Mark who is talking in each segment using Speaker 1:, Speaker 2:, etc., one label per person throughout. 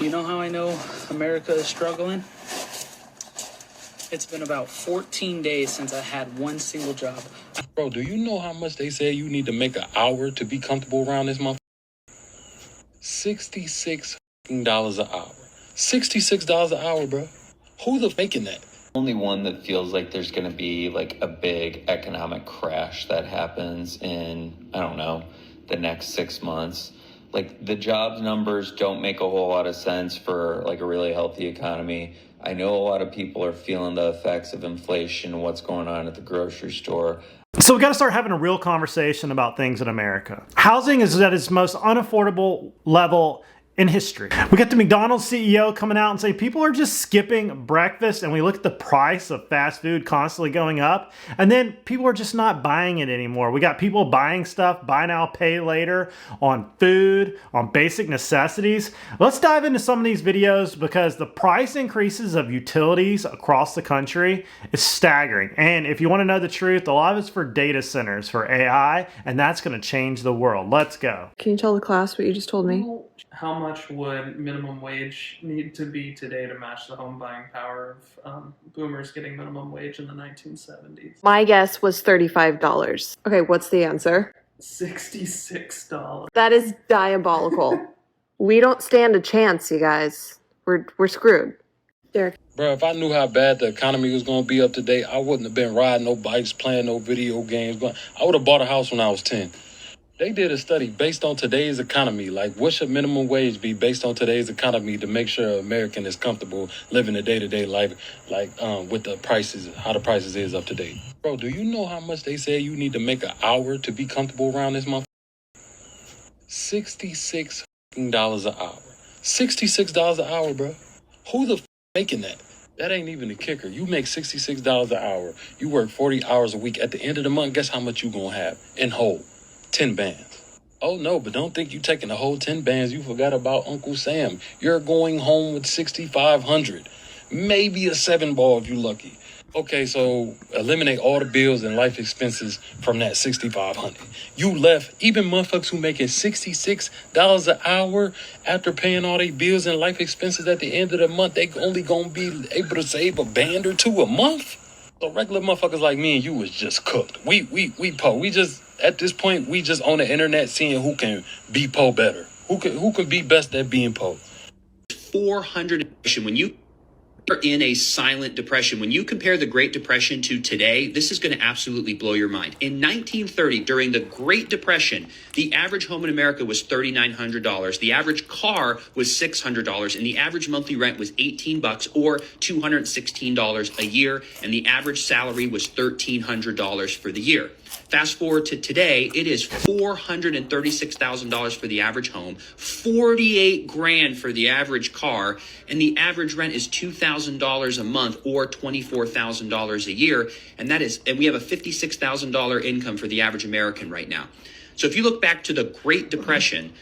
Speaker 1: You know how I know America is struggling? It's been about 14 days since I had one single job.
Speaker 2: Bro, do you know how much they say you need to make an hour to be comfortable around this month? $66 an hour. $66 an hour, bro. Who's making that?
Speaker 3: Only one that feels like there's going to be like a big economic crash that happens in, I don't know, the next 6 months. Like the jobs numbers don't make a whole lot of sense for like a really healthy economy. I know a lot of people are feeling the effects of inflation and what's going on at the grocery store.
Speaker 4: So we got to start having a real conversation about things in America. Housing is at its most unaffordable level in history. We got the McDonald's CEO coming out and saying people are just skipping breakfast, and we look at the price of fast food constantly going up, and then people are just not buying it anymore. We got people buying stuff, buy now, pay later on food, on basic necessities. Let's dive into some of these videos because the price increases of utilities across the country is staggering. And if you want to know the truth, a lot of it's for data centers, for AI, and that's going to change the world. Let's go.
Speaker 5: Can you tell the class what you just told me?
Speaker 6: How much would minimum wage need to be today to match the home buying power of boomers getting minimum wage in the 1970s?
Speaker 5: My guess was $35. Okay, what's the answer?
Speaker 6: $66.
Speaker 5: That is diabolical. We don't stand a chance, you guys. We're screwed. Derek.
Speaker 2: Bro, if I knew how bad the economy was going to be up to date, I wouldn't have been riding no bikes, playing no video games. But I would have bought a house when I was 10. They did a study based on today's economy. Like, what should minimum wage be based on today's economy to make sure an American is comfortable living a day-to-day life, like with the prices, how the prices is up to date? Bro, do you know how much they say you need to make an hour to be comfortable around this month? $66 an hour. $66 an hour, bro. Who making that? That ain't even the kicker. You make $66 an hour. You work 40 hours a week. At the end of the month, guess how much you gonna have in whole? 10 bands. Oh no, but don't think you taking the whole 10 bands. You forgot about Uncle Sam. You're going home with 6,500. Maybe a 7-ball if you're lucky. Okay, so eliminate all the bills and life expenses from that 6,500. You left, even motherfuckers who making $66 an hour after paying all their bills and life expenses at the end of the month, they only gonna be able to save a band or two a month. So regular motherfuckers like me and you was just cooked. We po. We just, at this point, we just on the internet seeing who can be po better. Who can be best at being po.
Speaker 7: 400 when you are in a silent depression. When you compare the Great Depression to today, this is going to absolutely blow your mind. In 1930, during the Great Depression, the average home in America was $3,900. The average car was $600, and the average monthly rent was $18 or $216 a year, and the average salary was $1,300 for the year. Fast forward to today, it is $436,000 for the average home, 48 grand for the average car, and the average rent is $2,000 a month or $24,000 a year, and we have a $56,000 income for the average American right now. So if you look back to the Great Depression,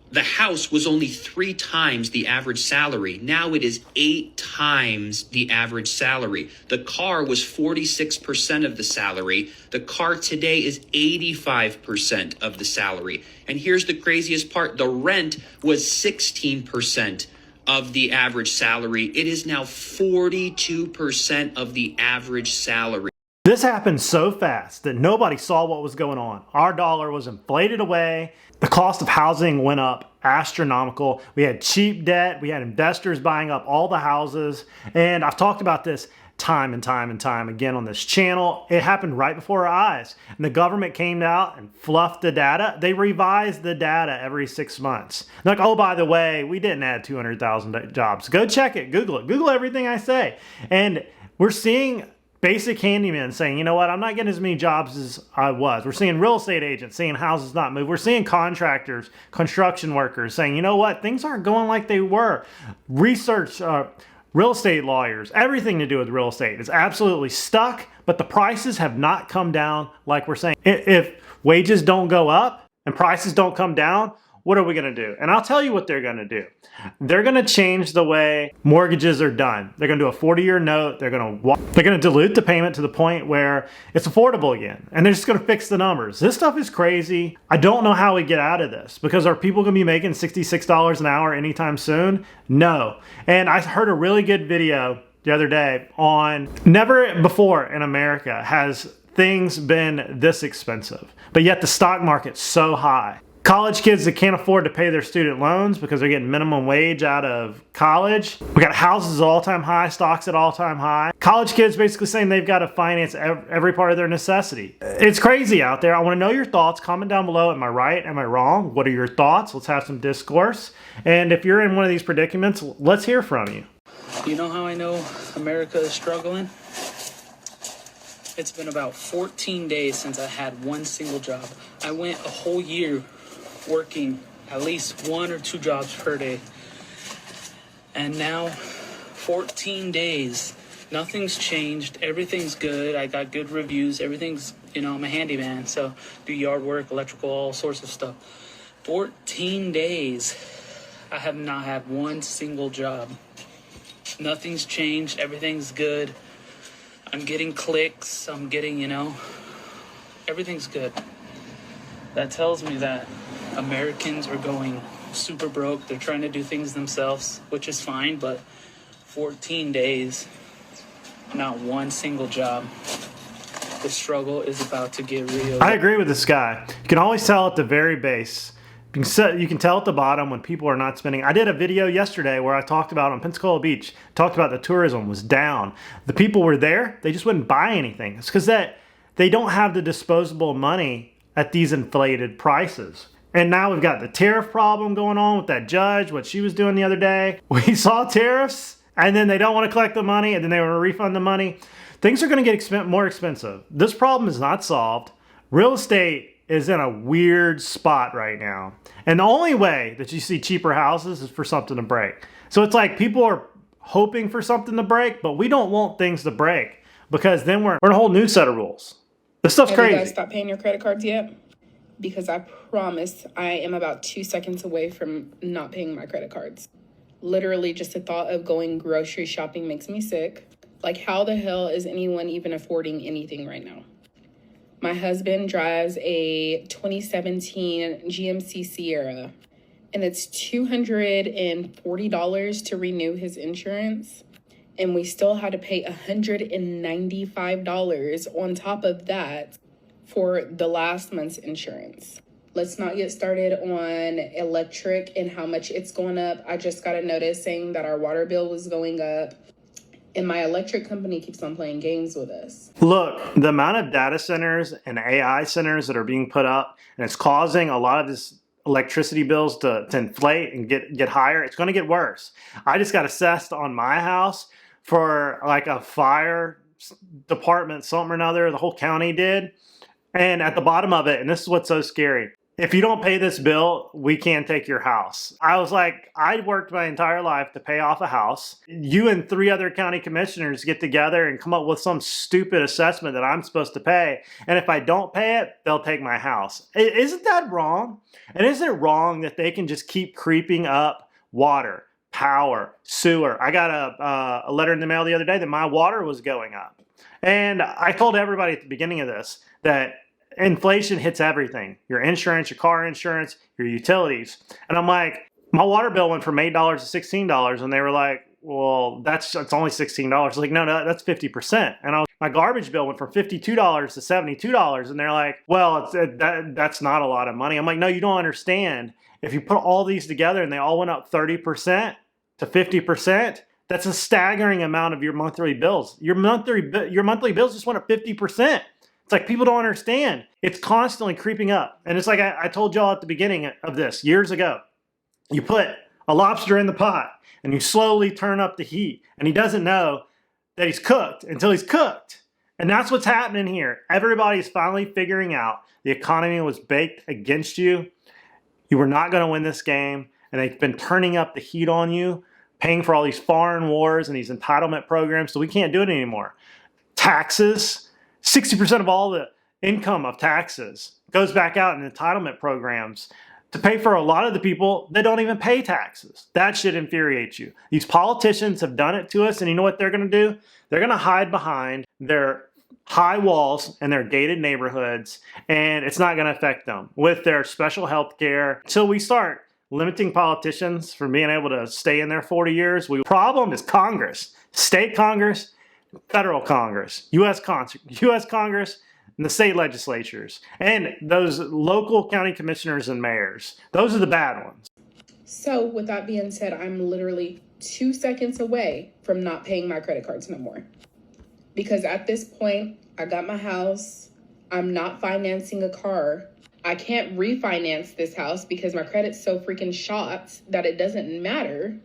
Speaker 7: the house was only 3 times the average salary. Now it is 8 times the average salary. The car was 46% of the salary. The car today is 85% of the salary. And here's the craziest part. The rent was 16% of the average salary. It is now 42% of the average salary.
Speaker 4: This happened so fast that nobody saw what was going on. Our dollar was inflated away. The cost of housing went up astronomical. We had cheap debt. We had investors buying up all the houses. And I've talked about this time and time and time again on this channel. It happened right before our eyes. And the government came out and fluffed the data. They revised the data every 6 months. Like, oh, by the way, we didn't add 200,000 jobs. Go check it. Google it. Google everything I say. And we're seeing basic handyman saying, you know what, I'm not getting as many jobs as I was. We're seeing real estate agents saying houses not move. We're seeing contractors, construction workers saying, you know what, things aren't going like they were. Research, real estate lawyers, everything to do with real estate is absolutely stuck, but the prices have not come down like we're saying. If wages don't go up and prices don't come down, what are we going to do? And I'll tell you what they're going to do. They're going to change the way mortgages are done. They're going to do a 40-year note. They're going to dilute the payment to the point where it's affordable again. And they're just going to fix the numbers. This stuff is crazy. I don't know how we get out of this, because are people going to be making $66 an hour anytime soon? No. And I heard a really good video the other day on never before in America has things been this expensive, but yet the stock market's so high. College kids that can't afford to pay their student loans because they're getting minimum wage out of college. We got houses at all-time high, stocks at all-time high. College kids basically saying they've got to finance every part of their necessity. It's crazy out there. I want to know your thoughts. Comment down below. Am I right? Am I wrong? What are your thoughts? Let's have some discourse. And if you're in one of these predicaments, let's hear from you.
Speaker 1: You know how I know America is struggling? It's been about 14 days since I had one single job. I went a whole year working at least 1 or 2 jobs per day. And now, 14 days, nothing's changed. Everything's good. I got good reviews. Everything's, I'm a handyman, so do yard work, electrical, all sorts of stuff. 14 days, I have not had one single job. Nothing's changed. Everything's good. I'm getting clicks. I'm getting, everything's good. That tells me that Americans are going super broke. They're trying to do things themselves, which is fine, but 14 days, not one single job. The struggle is about to get real.
Speaker 4: I agree with this guy. You can always tell at the very base. You can tell at the bottom when people are not spending. I did a video yesterday where I talked about on Pensacola Beach, talked about the tourism was down. The people were there, they just wouldn't buy anything. It's because they don't have the disposable money at these inflated prices. And now we've got the tariff problem going on with that judge, what she was doing the other day. We saw tariffs, and then they don't want to collect the money, and then they want to refund the money. Things are going to get more expensive. This problem is not solved. Real estate is in a weird spot right now. And the only way that you see cheaper houses is for something to break. So it's like people are hoping for something to break, but we don't want things to break because then we're in a whole new set of rules. This stuff's crazy.
Speaker 8: Have you guys stopped paying your credit cards yet? Because I promise I am about 2 seconds away from not paying my credit cards. Literally just the thought of going grocery shopping makes me sick. Like, how the hell is anyone even affording anything right now? My husband drives a 2017 GMC Sierra, and it's $240 to renew his insurance, and we still had to pay $195 on top of that for the last month's insurance. Let's not get started on electric and how much it's going up. I just got a notice saying that our water bill was going up. And my electric company keeps on playing games with us.
Speaker 4: Look, the amount of data centers and AI centers that are being put up, and it's causing a lot of this electricity bills to inflate and get higher. It's going to get worse. I just got assessed on my house for like a fire department, something or another. The whole county did. And at the bottom of it, and this is what's so scary, if you don't pay this bill, we can't take your house. I was like, I worked my entire life to pay off a house. You and 3 other county commissioners get together and come up with some stupid assessment that I'm supposed to pay. And if I don't pay it, they'll take my house. Isn't that wrong? And isn't it wrong that they can just keep creeping up water, power, sewer? I got a letter in the mail the other day that my water was going up. And I told everybody at the beginning of this that inflation hits everything. Your insurance, your car insurance, your utilities. And I'm like, my water bill went from $8 to $16. And they were like, well, it's only $16. Like, no, that's 50%. And my garbage bill went from $52 to $72. And they're like, well, that's not a lot of money. I'm like, no, you don't understand. If you put all these together and they all went up 30% to 50%, that's a staggering amount of your monthly bills. Your monthly bills just went up 50%. It's like people don't understand. It's constantly creeping up. And it's like I told y'all at the beginning of this years ago. You put a lobster in the pot and you slowly turn up the heat. And he doesn't know that he's cooked until he's cooked. And that's what's happening here. Everybody's finally figuring out the economy was baked against you. You were not going to win this game. And they've been turning up the heat on you, paying for all these foreign wars and these entitlement programs. So we can't do it anymore. Taxes. 60% of all the income of taxes goes back out in entitlement programs. to pay for a lot of the people that don't even pay taxes. That should infuriate you. These politicians have done it to us, and you know what they're going to do? They're going to hide behind their high walls and their gated neighborhoods, and it's not going to affect them with their special health care. Until we start limiting politicians from being able to stay in there 40 years, the problem is Congress, state Congress, federal Congress, U.S. Congress, and the state legislatures, and those local county commissioners and mayors. Those are the bad ones.
Speaker 8: So with that being said, I'm literally 2 seconds away from not paying my credit cards no more. Because at this point, I got my house. I'm not financing a car. I can't refinance this house because my credit's so freaking shot that it doesn't matter.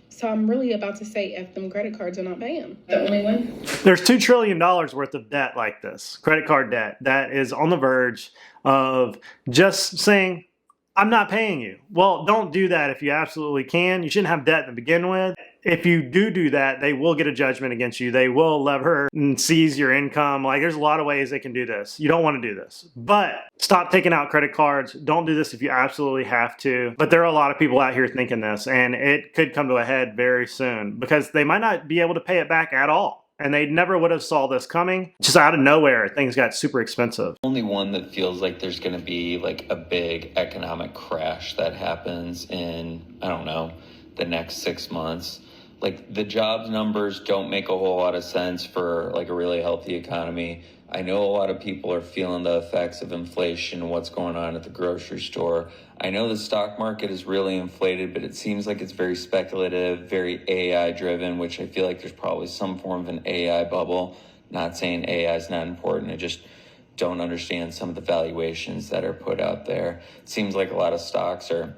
Speaker 8: So I'm really about to say F them credit cards and not pay them. The only one.
Speaker 4: There's $2 trillion worth of debt like this, credit card debt, that is on the verge of just saying, I'm not paying you. Well, don't do that if you absolutely can. You shouldn't have debt to begin with. If you do that, they will get a judgment against you. They will lever and seize your income. Like, there's a lot of ways they can do this. You don't want to do this. But stop taking out credit cards. Don't do this if you absolutely have to. But there are a lot of people out here thinking this, and it could come to a head very soon because they might not be able to pay it back at all. And they never would have saw this coming. Just out of nowhere, things got super expensive.
Speaker 3: Only one that feels like there's going to be like a big economic crash that happens in, I don't know, the next 6 months. Like, the jobs numbers don't make a whole lot of sense for like a really healthy economy. I know a lot of people are feeling the effects of inflation and what's going on at the grocery store. I know the stock market is really inflated, but it seems like it's very speculative, very AI driven, which I feel like there's probably some form of an AI bubble. Not saying AI is not important. I just don't understand some of the valuations that are put out there. It seems like a lot of stocks are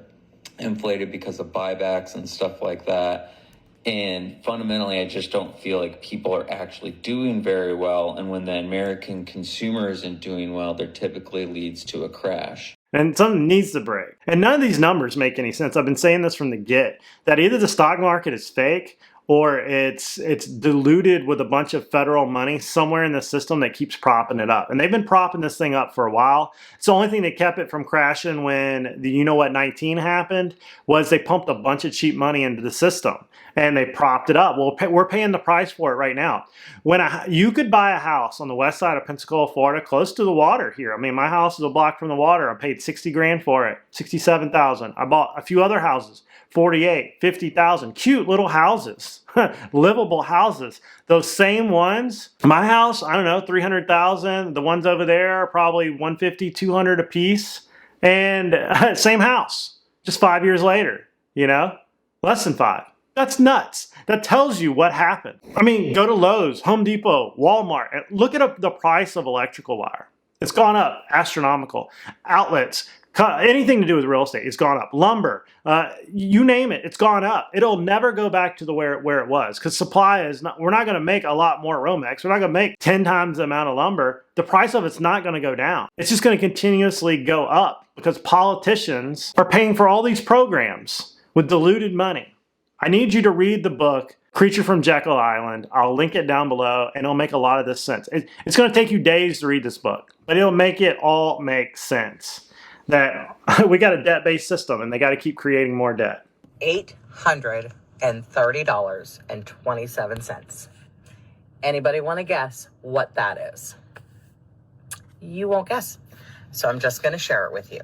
Speaker 3: inflated because of buybacks and stuff like that. And fundamentally, I just don't feel like people are actually doing very well. And when the American consumer isn't doing well, there typically leads to a crash.
Speaker 4: And something needs to break. And none of these numbers make any sense. I've been saying this from the get, that either the stock market is fake or it's diluted with a bunch of federal money somewhere in the system that keeps propping it up. And they've been propping this thing up for a while. It's the only thing that kept it from crashing when the 19 happened was they pumped a bunch of cheap money into the system and they propped it up. Well, we're paying the price for it right now. You could buy a house on the west side of Pensacola, Florida, close to the water here. I mean, my house is a block from the water. I paid $60,000 for it, $67,000. I bought a few other houses, $48,000, $50,000, cute little houses, livable houses. Those same ones, my house, I don't know, $300,000. The ones over there are probably $150,000, $200,000 a piece, and same house, just 5 years later. Less than 5. That's nuts. That tells you what happened. I mean, go to Lowe's, Home Depot, Walmart, and look at the price of electrical wire. It's gone up, astronomical. Outlets, anything to do with real estate, it's gone up. Lumber, you name it, it's gone up. It'll never go back to where it was because supply is not. We're not going to make a lot more Romex. We're not going to make 10 times the amount of lumber. The price of it's not going to go down. It's just going to continuously go up because politicians are paying for all these programs with diluted money. I need you to read the book, Creature from Jekyll Island. I'll link it down below, and it'll make a lot of this sense. It's going to take you days to read this book, but it'll make it all make sense. That we got a debt-based system, and they got to keep creating more debt.
Speaker 9: $830.27. Anybody want to guess what that is? You won't guess, so I'm just going to share it with you.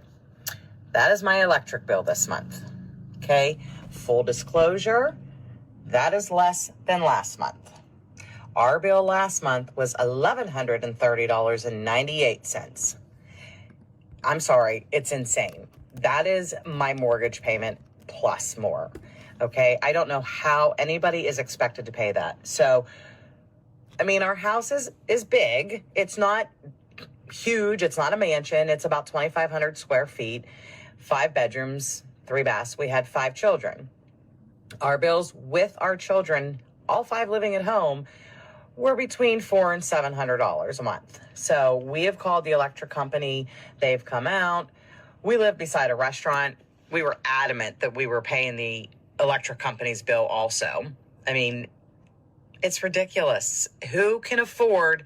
Speaker 9: That is my electric bill this month. Okay? Full disclosure, that is less than last month. Our bill last month was $1,130.98. I'm sorry, it's insane. That is my mortgage payment plus more. Okay, I don't know how anybody is expected to pay that. So, I mean, our house is big. It's not huge. It's not a mansion. It's about 2,500 square feet, 5 bedrooms, 3 baths. We had 5 children. Our bills with our children, all 5 living at home, were between $400 and $700 a month. So we have called the electric company. They've come out. We live beside a restaurant. We were adamant that we were paying the electric company's bill also. I mean, it's ridiculous. Who can afford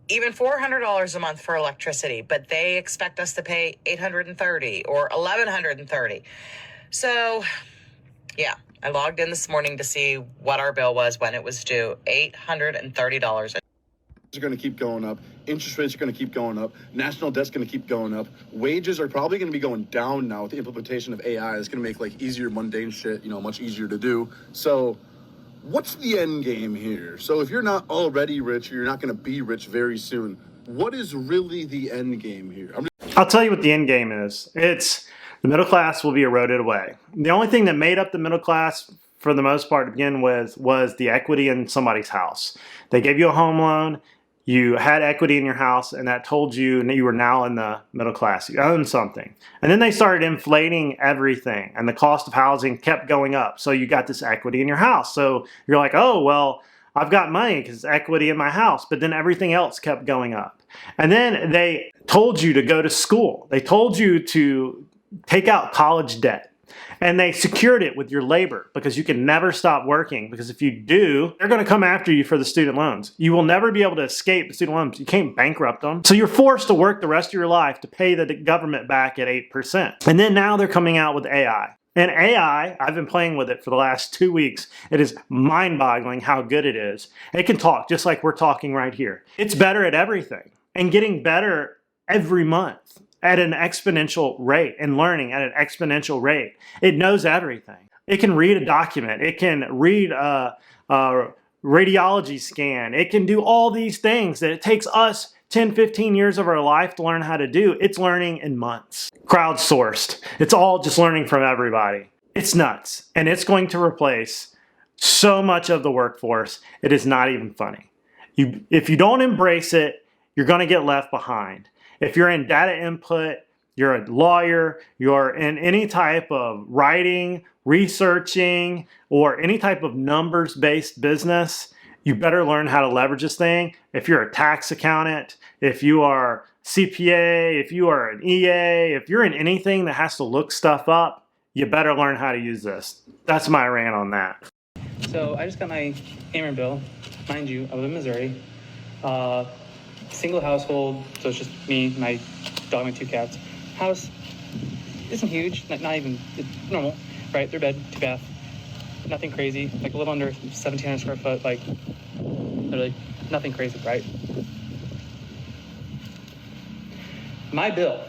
Speaker 9: even $400 a month for electricity, but they expect us to pay $830 or $1,130. So, yeah, I logged in this morning to see what our bill was when it was due, $830.
Speaker 10: Are going to keep going up. Interest rates are going to keep going up. National debt's going to keep going up. Wages are probably going to be going down now with the implementation of AI. It's going to make like easier, mundane shit, much easier to do. So what's the end game here? So if you're not already rich, or you're not going to be rich very soon, what is really the end game here?
Speaker 4: I'll tell you what the end game is. It's the middle class will be eroded away. The only thing that made up the middle class for the most part to begin with was the equity in somebody's house. They gave you a home loan. You had equity in your house, and that told you you were now in the middle class. You owned something. And then they started inflating everything, and the cost of housing kept going up. So you got this equity in your house. So you're like, oh, well, I've got money because it's equity in my house. But then everything else kept going up. And then they told you to go to school. They told you to take out college debt. And they secured it with your labor because you can never stop working, because if you do, they're going to come after you for the student loans. You will never be able to escape the student loans. You can't bankrupt them. So you're forced to work the rest of your life to pay the government back at 8%. And then now they're coming out with AI. And AI, I've been playing with it for the last 2 weeks. It is mind-boggling how good it is. It can talk just like we're talking right here. It's better at everything and getting better every month at an exponential rate and learning at an exponential rate. It knows everything. It can read a document. It can read a radiology scan. It can do all these things that it takes us 10, 15 years of our life to learn how to do. It's learning in months. Crowdsourced. It's all just learning from everybody. It's nuts. And it's going to replace so much of the workforce. It is not even funny. If you don't embrace it, you're going to get left behind. If you're in data input, you're a lawyer, you're in any type of writing, researching, or any type of numbers-based business, you better learn how to leverage this thing. If you're a tax accountant, if you are CPA, if you are an EA, if you're in anything that has to look stuff up, you better learn how to use this. That's my rant on that.
Speaker 1: So I just got my Ameren bill. Mind you, I live in Missouri. Single household, so it's just me, my dog, and 2 cats. House isn't huge, not even, it's normal, right? 3-bed, 2-bath, nothing crazy, like a little under 1,700 square foot, like literally nothing crazy, right? My bill,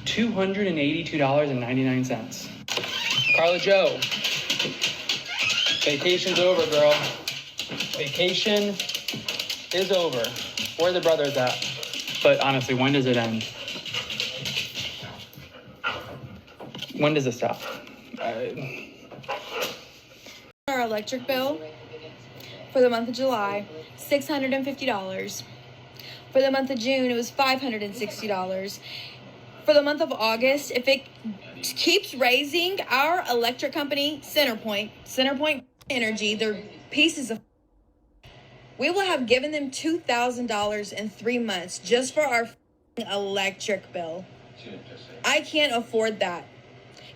Speaker 1: $282.99. Carla Joe, vacation's over, girl. Vacation is over. Where are the brothers at? But honestly, when does it end? When does it stop?
Speaker 11: Our electric bill for the month of July, $650. For the month of June, it was $560. For the month of August, if it keeps raising, our electric company, Centerpoint Energy, they're pieces of... We will have given them $2,000 in 3 months just for our electric bill. I can't afford that.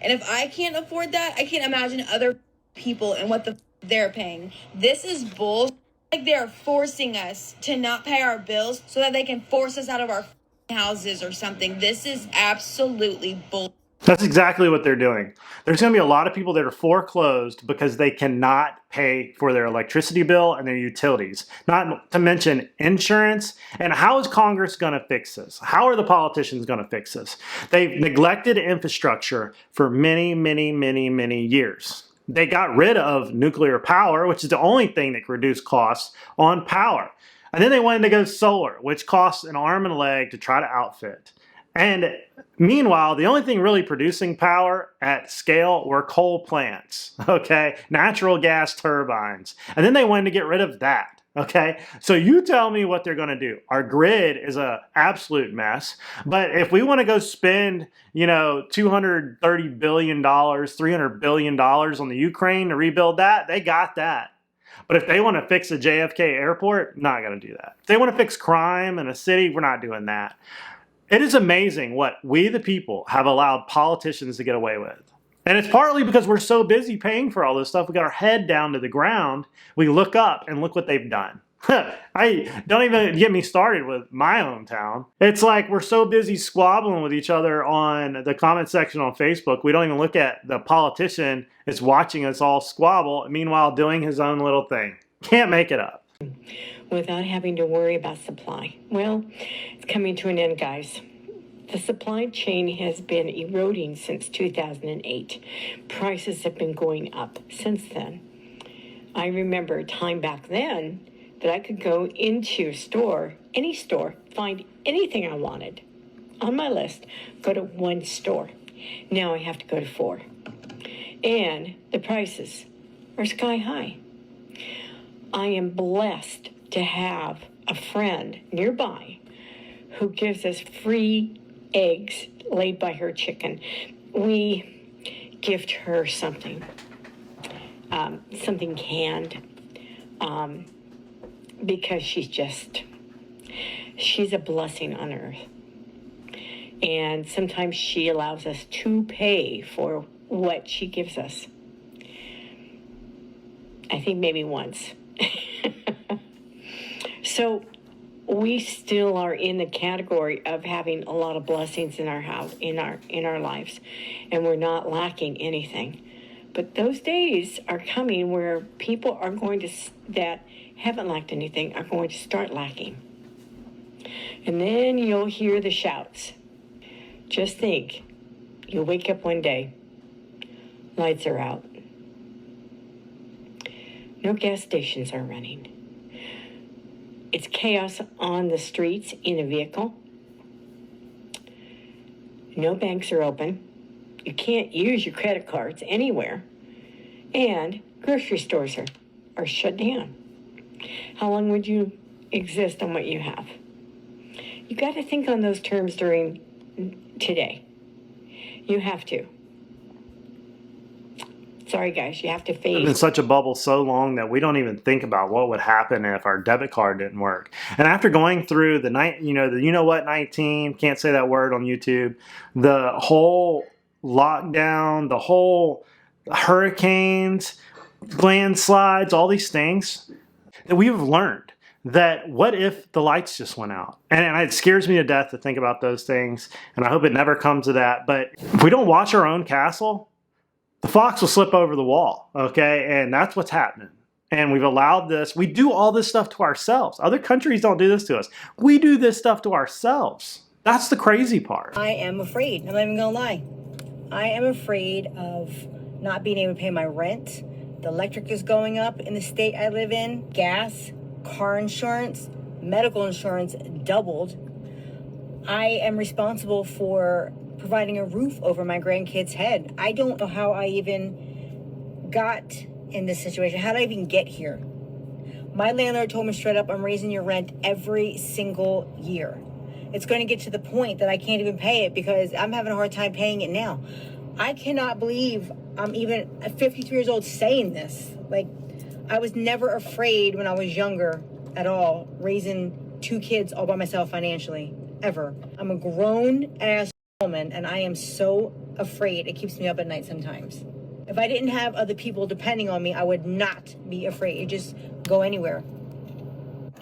Speaker 11: And if I can't afford that, I can't imagine other people and what they're paying. This is bull. Like they're forcing us to not pay our bills so that they can force us out of our houses or something. This is absolutely bull.
Speaker 4: That's exactly what they're doing. There's going to be a lot of people that are foreclosed because they cannot pay for their electricity bill and their utilities, not to mention insurance. And how is Congress going to fix this? How are the politicians going to fix this? They've neglected infrastructure for many, many, many, many years. They got rid of nuclear power, which is the only thing that could reduce costs on power. And then they wanted to go solar, which costs an arm and a leg to try to outfit. And meanwhile, the only thing really producing power at scale were coal plants, okay? Natural gas turbines. And then they wanted to get rid of that, okay? So you tell me what they're gonna do. Our grid is an absolute mess. But if we wanna go spend, $230 billion, $300 billion on the Ukraine to rebuild that, they got that. But if they want to fix a JFK airport, not gonna do that. If they wanna fix crime in a city, we're not doing that. It is amazing what we, the people, have allowed politicians to get away with. And it's partly because we're so busy paying for all this stuff. We got our head down to the ground. We look up and look what they've done. I don't even get me started with my hometown. It's like we're so busy squabbling with each other on the comment section on Facebook, we don't even look at the politician that's watching us all squabble, meanwhile doing his own little thing. Can't make it up.
Speaker 12: Without having to worry about supply. Well, it's coming to an end, guys. The supply chain has been eroding since 2008. Prices have been going up since then. I remember a time back then that I could go into a store, any store, find anything I wanted on my list, go to one store. Now I have to go to 4. And the prices are sky high. I am blessed to have a friend nearby who gives us free eggs laid by her chicken. We gift her something, something canned, because she's a blessing on earth. And sometimes she allows us to pay for what she gives us. I think maybe once. So we still are in the category of having a lot of blessings in our house, in our lives, and we're not lacking anything. But those days are coming where people are going to, that haven't lacked anything, are going to start lacking. And then you'll hear the shouts. Just think, you'll wake up one day, lights are out. No gas stations are running. It's chaos on the streets in a vehicle. No banks are open. You can't use your credit cards anywhere. And grocery stores are shut down. How long would you exist on what you have? You got to think on those terms during today. You have to. Sorry, guys, you have to face.
Speaker 4: We've been in such a bubble so long that we don't even think about what would happen if our debit card didn't work. And after going through the night, what 19, can't say that word on YouTube, the whole lockdown, the whole hurricanes, landslides, all these things that we've learned. That what if the lights just went out? And it scares me to death to think about those things. And I hope it never comes to that. But if we don't watch our own castle, the fox will slip over the wall, okay? And that's what's happening. And we've allowed this. We do all this stuff to ourselves. Other countries don't do this to us. We do this stuff to ourselves. That's the crazy part.
Speaker 13: I am afraid. I'm not even gonna lie. I am afraid of not being able to pay my rent. The electric is going up in the state I live in. Gas, car insurance, medical insurance doubled. I am responsible for providing a roof over my grandkids' head. I don't know how I even got in this situation. How did I even get here? My landlord told me straight up, I'm raising your rent every single year. It's going to get to the point that I can't even pay it because I'm having a hard time paying it now. I cannot believe I'm even at 53 years old saying this. Like, I was never afraid when I was younger at all, raising 2 kids all by myself financially, ever. I'm a grown ass woman, and I am so afraid. It keeps me up at night sometimes. If I didn't have other people depending on me, I would not be afraid. You just go anywhere.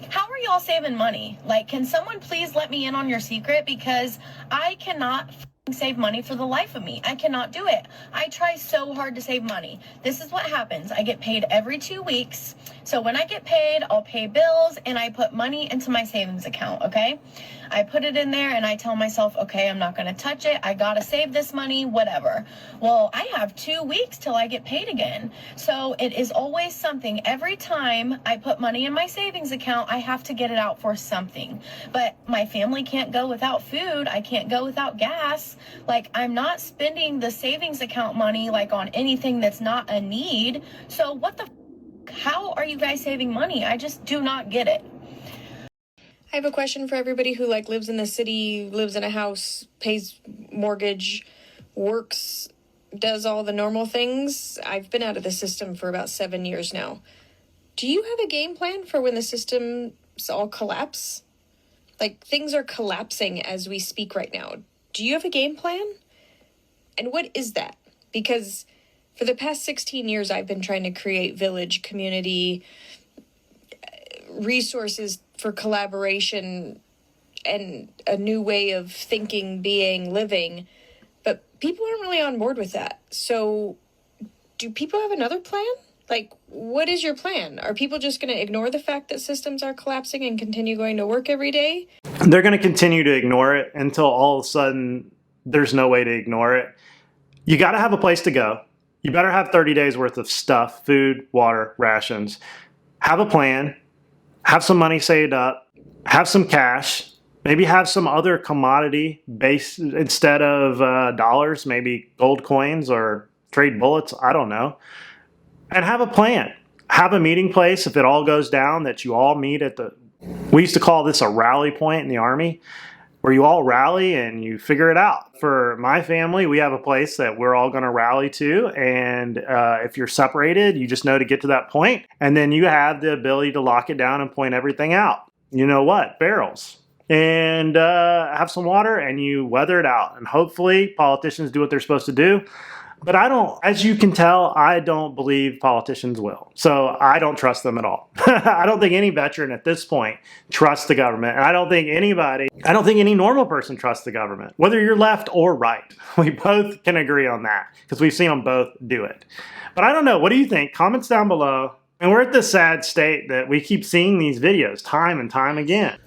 Speaker 14: How are y'all saving money? Like, can someone please let me in on your secret? Because I cannot save money for the life of me. I cannot do it. I try so hard to save money. This is what happens. I get paid every 2 weeks. So when I get paid, I'll pay bills and I put money into my savings account, okay? I put it in there and I tell myself, okay, I'm not going to touch it. I got to save this money, whatever. Well, I have 2 weeks till I get paid again. So it is always something. Every time I put money in my savings account, I have to get it out for something. But my family can't go without food. I can't go without gas. Like, I'm not spending the savings account money like on anything that's not a need. So what the how are you guys saving money? I just do not get it.
Speaker 15: I have a question for everybody who lives in the city, lives in a house, pays mortgage, works, does all the normal things. I've been out of the system for about 7 years now. Do you have a game plan for when the systems all collapse? Like, things are collapsing as we speak right now. Do you have a game plan? And what is that? Because for the past 16 years, I've been trying to create village, community, resources for collaboration and a new way of thinking, being, living, but people aren't really on board with that. So do people have another plan? Like, what is your plan? Are people just going to ignore the fact that systems are collapsing and continue going to work every day?
Speaker 4: They're going to continue to ignore it until all of a sudden there's no way to ignore it. You got to have a place to go. You better have 30 days worth of stuff, food, water, rations. Have a plan. Have some money saved up. Have some cash. Maybe have some other commodity based instead of dollars, maybe gold coins or trade bullets. I don't know. And have a plan. Have a meeting place if it all goes down that you all meet at the, we used to call this a rally point in the Army, where you all rally and you figure it out. For my family, we have a place that we're all going to rally to. And if you're separated, you just know to get to that point. And then you have the ability to lock it down and point everything out. You know what? Barrels. And have some water and you weather it out. And hopefully politicians do what they're supposed to do. But I don't, as you can tell, I don't believe politicians will. So I don't trust them at all. I don't think any veteran at this point trusts the government. And I don't think any normal person trusts the government, whether you're left or right. We both can agree on that because we've seen them both do it. But I don't know. What do you think? Comments down below. And we're at this sad state that we keep seeing these videos time and time again.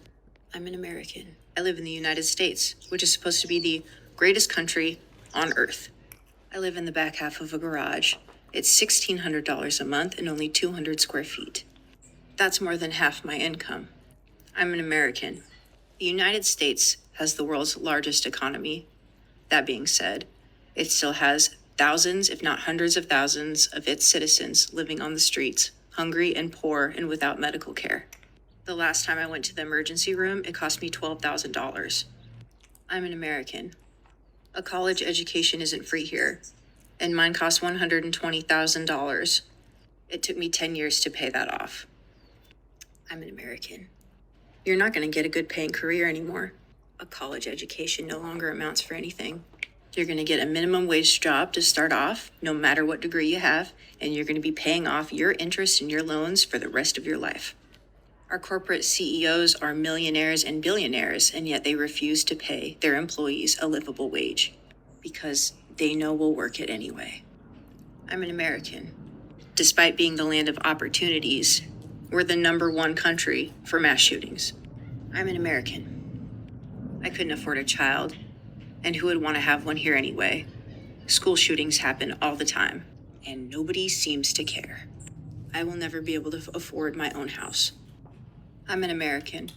Speaker 16: I'm an American. I live in the United States, which is supposed to be the greatest country on earth. I live in the back half of a garage. It's $1,600 a month and only 200 square feet. That's more than half my income. I'm an American. The United States has the world's largest economy. That being said, it still has thousands, if not hundreds of thousands, of its citizens living on the streets, hungry and poor and without medical care. The last time I went to the emergency room, it cost me $12,000. I'm an American. A college education isn't free here, and mine cost $120,000. It took me 10 years to pay that off. I'm an American. You're not going to get a good paying career anymore. A college education no longer amounts for anything. You're going to get a minimum wage job to start off, no matter what degree you have, and you're going to be paying off your interest and your loans for the rest of your life. Our corporate CEOs are millionaires and billionaires, and yet they refuse to pay their employees a livable wage because they know we'll work it anyway. I'm an American. Despite being the land of opportunities, we're the #1 country for mass shootings. I'm an American. I couldn't afford a child, and who would want to have one here anyway? School shootings happen all the time, and nobody seems to care. I will never be able to afford my own house. I'm an American.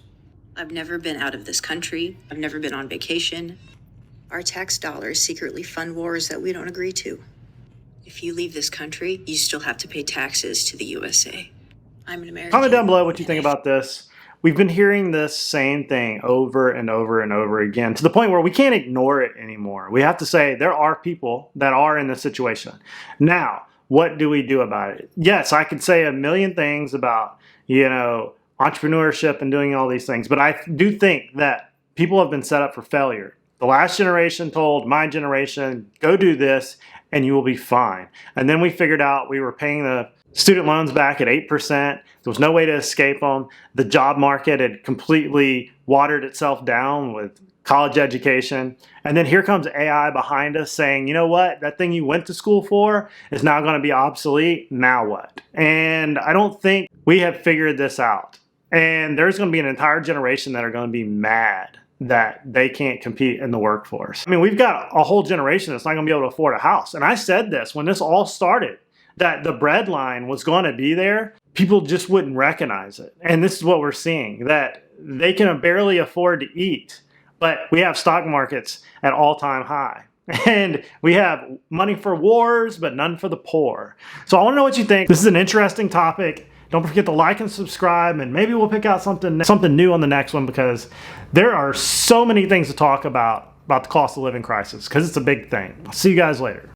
Speaker 16: I've never been out of this country. I've never been on vacation. Our tax dollars secretly fund wars that we don't agree to. If you leave this country, you still have to pay taxes to the USA. I'm an American.
Speaker 4: Comment down below what you think about this. We've been hearing this same thing over and over and over again to the point where we can't ignore it anymore. We have to say there are people that are in this situation. Now, what do we do about it? Yes, I could say a million things about, entrepreneurship and doing all these things. But I do think that people have been set up for failure. The last generation told my generation, go do this and you will be fine. And then we figured out we were paying the student loans back at 8%. There was no way to escape them. The job market had completely watered itself down with college education. And then here comes AI behind us saying, you know what, that thing you went to school for is now going to be obsolete. Now what? And I don't think we have figured this out. And there's going to be an entire generation that are going to be mad that they can't compete in the workforce. I mean, we've got a whole generation that's not going to be able to afford a house. And I said this when this all started, that the bread line was going to be there. People just wouldn't recognize it. And this is what we're seeing, that they can barely afford to eat. But we have stock markets at all-time high. And we have money for wars, but none for the poor. So I want to know what you think. This is an interesting topic. Don't forget to like and subscribe, and maybe we'll pick out something new on the next one, because there are so many things to talk about the cost of living crisis, because it's a big thing. I'll see you guys later.